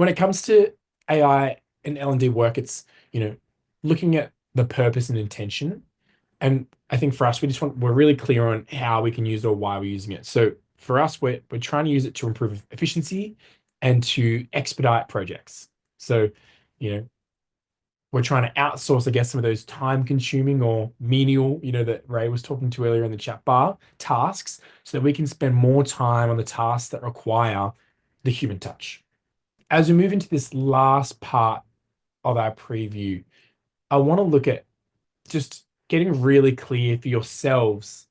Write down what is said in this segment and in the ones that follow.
when it comes to AI and L&D work, it's, looking at the purpose and intention. And I think for us, we're really clear on how we can use it or why we're using it. So for us, we're trying to use it to improve efficiency and to expedite projects. So, you know, we're trying to outsource, I guess, some of those time consuming or menial, that Ray was talking to earlier in the chat bar tasks so that we can spend more time on the tasks that require the human touch. As we move into this last part of our preview, I want to look at just getting really clear for yourselves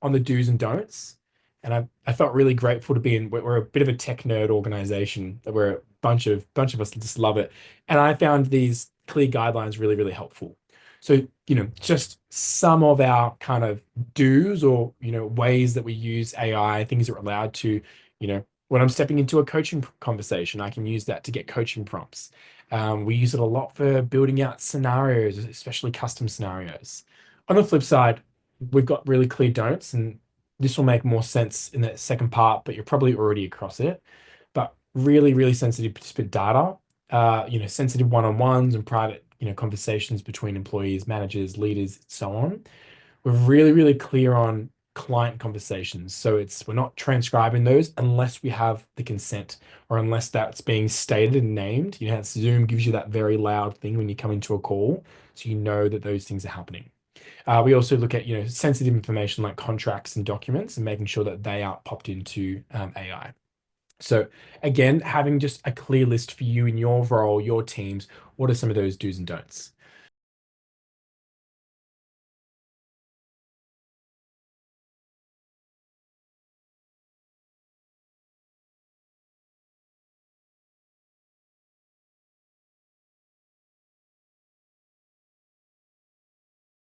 on the do's and don'ts. And I felt really grateful to be in. We're a bit of a tech nerd organization. That we're a bunch of us just love it. And I found these clear guidelines really, really helpful. So, just some of our kind of do's or, ways that we use AI, things that we're allowed to, when I'm stepping into a coaching conversation, I can use that to get coaching prompts. We use it a lot for building out scenarios, especially custom scenarios. On the flip side, we've got really clear don'ts, and this will make more sense in the second part, but you're probably already across it. But really, really sensitive participant data, sensitive one-on-ones and private, conversations between employees, managers, leaders, and so on. We're really, really clear on client conversations. So we're not transcribing those unless we have the consent or unless that's being stated and named. Zoom gives you that very loud thing when you come into a call, so you know that those things are happening. We also look at, sensitive information like contracts and documents and making sure that they are popped into AI. So again, having just a clear list for you in your role, your teams, what are some of those do's and don'ts?